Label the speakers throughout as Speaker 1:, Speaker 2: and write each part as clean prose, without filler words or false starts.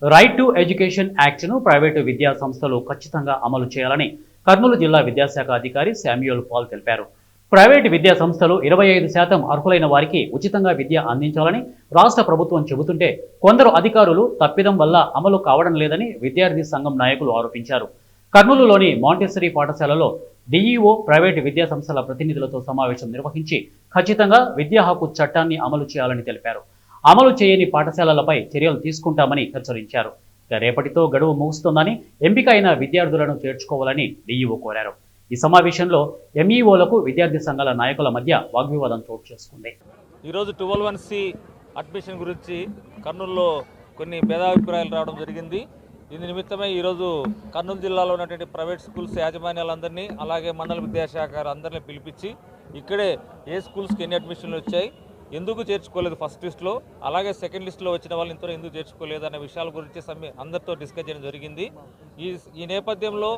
Speaker 1: Right to education యాక్ట్ను private విద్యా సంస్థలు ఖచ్చితంగా అమలు చేయాలని కర్నూలు జిల్లా విద్యాశాఖ అధికారి శామ్యూల్ పాల్ తెలిపారు. ప్రైవేటు విద్యా సంస్థలు 25% అర్హులైన వారికి ఉచితంగా విద్య అందించాలని రాష్ట్ర ప్రభుత్వం చెబుతుంటే కొందరు అధికారులు తప్పిదం వల్ల అమలు కావడం లేదని విద్యార్థి సంఘం నాయకులు ఆరోపించారు. కర్నూలులోని మాంటెసరీ పాఠశాలలో డీఈఓ ప్రైవేటు విద్యా సంస్థల ప్రతినిధులతో సమావేశం నిర్వహించి ఖచ్చితంగా విద్యా హక్కు చట్టాన్ని అమలు చేయాలని తెలిపారు. అమలు చేయని పాఠశాలలపై చర్యలు తీసుకుంటామని హెచ్చరించారు. రేపటితో గడువు ముగుస్తుందని ఎంపిక అయిన విద్యార్థులను చేర్చుకోవాలని డీఈఓ కోరారు. ఈ సమావేశంలో ఎంఈఓలకు విద్యార్థి సంఘాల నాయకుల మధ్య వాగ్వివాదం చోటు చేసుకుంది.
Speaker 2: ఈరోజు 12(1)C అడ్మిషన్ గురించి కర్నూలులో కొన్ని భేదాభిప్రాయాలు రావడం జరిగింది. దీని నిమిత్తమే ఈరోజు కర్నూలు జిల్లాలో ఉన్నటువంటి ప్రైవేట్ స్కూల్స్ యాజమాన్యాలందరినీ అలాగే మండల విద్యాశాఖ అందరినీ పిలిపించి ఇక్కడే ఏ స్కూల్స్కి ఎన్ని అడ్మిషన్లు వచ్చాయి, ఎందుకు చేర్చుకోలేదు ఫస్ట్ లిస్ట్లో, అలాగే సెకండ్ లిస్ట్లో వచ్చిన వాళ్ళు ఇంతలో ఎందుకు చేర్చుకోలేదు అనే విషయాల గురించి అందరితో డిస్కస్ చేయడం జరిగింది. ఈ నేపథ్యంలో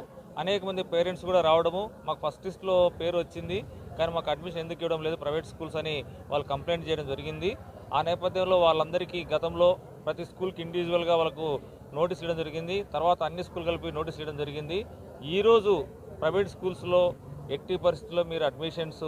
Speaker 2: అనేక మంది పేరెంట్స్ కూడా రావడము, మాకు ఫస్ట్ లిస్ట్లో పేరు వచ్చింది కానీ మాకు అడ్మిషన్ ఎందుకు ఇవ్వడం లేదు ప్రైవేట్ స్కూల్స్ అని వాళ్ళు కంప్లైంట్ చేయడం జరిగింది. ఆ నేపథ్యంలో వాళ్ళందరికీ గతంలో ప్రతి స్కూల్కి ఇండివిజువల్గా వాళ్ళకు నోటీస్ ఇవ్వడం జరిగింది. తర్వాత అన్ని స్కూల్ కలిపి నోటీస్ ఇవ్వడం జరిగింది. ఈరోజు ప్రైవేట్ స్కూల్స్లో ఎట్టి పరిస్థితుల్లో మీరు అడ్మిషన్స్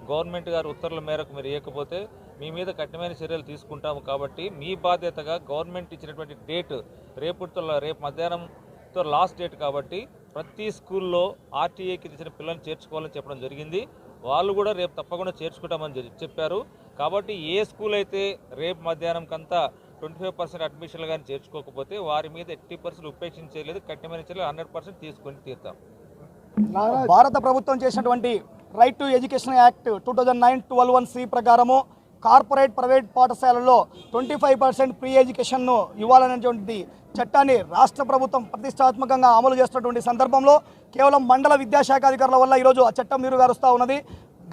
Speaker 2: గవర్నమెంట్ గారి ఉత్తర్వుల మేరకు మీరు ఇవ్వకపోతే మీ మీద కఠినమైన చర్యలు తీసుకుంటాము. కాబట్టి మీ బాధ్యతగా గవర్నమెంట్ ఇచ్చినటువంటి డేట్ రేపు మధ్యాహ్నంతో లాస్ట్ డేట్ కాబట్టి ప్రతి స్కూల్లో ఆర్టీఏకి ఇచ్చిన పిల్లల్ని చేర్చుకోవాలని చెప్పడం జరిగింది. వాళ్ళు కూడా రేపు తప్పకుండా చేర్చుకుంటామని చెప్పారు. కాబట్టి ఏ స్కూల్ అయితే రేపు మధ్యాహ్నం కంతా 25% అడ్మిషన్లు కానీ చేర్చుకోకపోతే వారి మీద 80% ఉపేక్షించలేదు, కఠినమైన చర్యలు 100% తీసుకొని తీరుతాం.
Speaker 3: భారత ప్రభుత్వం చేసినటువంటి right to education act 2009 12(1)C ప్రకారము కార్పొరేట్ ప్రైవేట్ పాఠశాలల్లో 25% ఫ్రీ ఎడ్యుకేషన్ను ఇవ్వాలనేటువంటి చట్టాన్ని రాష్ట్ర ప్రభుత్వం ప్రతిష్టాత్మకంగా అమలు చేస్తున్నటువంటి సందర్భంలో కేవలం మండల విద్యాశాఖ అధికారుల వల్ల ఈరోజు ఆ చట్టం నీరుగారుస్తూ ఉన్నది.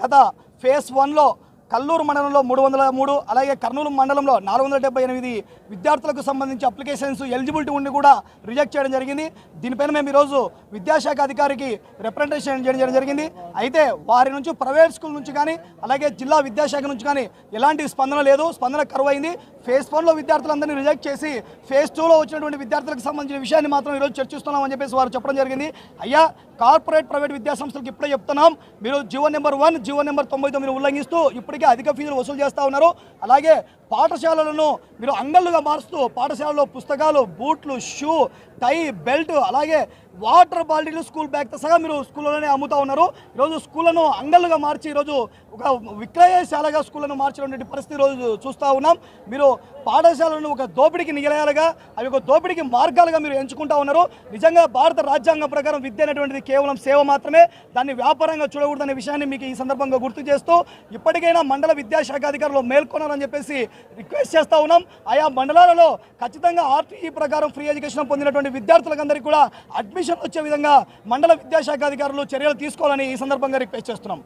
Speaker 3: గత ఫేజ్ 1లో కల్లూరు మండలంలో 303, అలాగే కర్నూలు మండలంలో 478 విద్యార్థులకు సంబంధించి అప్లికేషన్స్ ఎలిజిబిలిటీ ఉండి కూడా రిజెక్ట్ చేయడం జరిగింది. దీనిపైన మేము ఈరోజు విద్యాశాఖ అధికారికి రిప్రజెంటేషన్ చేయడం జరిగింది. అయితే వారి నుంచి ప్రైవేట్ స్కూల్ నుంచి కానీ అలాగే జిల్లా విద్యాశాఖ నుంచి కానీ ఎలాంటి స్పందన లేదు, స్పందన కరువైంది. ఫేజ్ 1లో విద్యార్థులందరినీ రిజెక్ట్ చేసి ఫేజ్ 2లో వచ్చినటువంటి విద్యార్థులకు సంబంధించిన విషయాన్ని మాత్రం ఈరోజు చర్చిస్తున్నామని చెప్పేసి వారు చెప్పడం జరిగింది. అయ్యా, కార్పొరేట్ ప్రైవేట్ విద్యాసంస్థలకు ఇప్పుడే చెప్తున్నాం, మీరు జీవో నెంబర్ 1, జీవో నెంబర్ 99 ఉల్లంఘిస్తూ ఇప్పటికే అధిక ఫీజులు వసూలు చేస్తూ ఉన్నారు. అలాగే పాఠశాలలను మీరు అంగళ్ళుగా మారుస్తూ పాఠశాలలో పుస్తకాలు, బూట్లు, షూ, టై, బెల్ట్, అలాగే వాటర్ బాటిల్, స్కూల్ బ్యాగ్తో సహా మీరు స్కూల్లోనే అమ్ముతూ ఉన్నారు. ఈరోజు స్కూళ్ళను అంగళ్ళుగా మార్చి ఈరోజు ఒక విక్రయశాలగా స్కూళ్ళను మార్చినటువంటి పరిస్థితి ఈరోజు చూస్తూ ఉన్నాం. మీరు పాఠశాలను ఒక దోపిడీకి నిలయాలుగా, అవి ఒక దోపిడీకి మార్గాలుగా మీరు ఎంచుకుంటా ఉన్నారు. నిజంగా భారత రాజ్యాంగం ప్రకారం విద్య అనేటువంటిది కేవలం సేవ మాత్రమే, దాన్ని వ్యాపారంగా చూడకూడదనే విషయాన్ని మీకు ఈ సందర్భంగా గుర్తు చేస్తూ ఇప్పటికైనా మండల విద్యాశాఖ అధికారులు మేల్కొనాలని చెప్పేసి రిక్వెస్ట్ చేస్తూ ఉన్నాం. ఆయా మండలాలలో ఖచ్చితంగా ఆర్టీఈ ప్రకారం ఫ్రీ ఎడ్యుకేషన్ పొందినటువంటి విద్యార్థులందరికీ కూడా అడ్మిషన్ వచ్చే విధంగా మండల విద్యాశాఖ అధికారులు చర్యలు తీసుకోవాలని ఈ సందర్భంగా రిక్వెస్ట్ చేస్తున్నాం.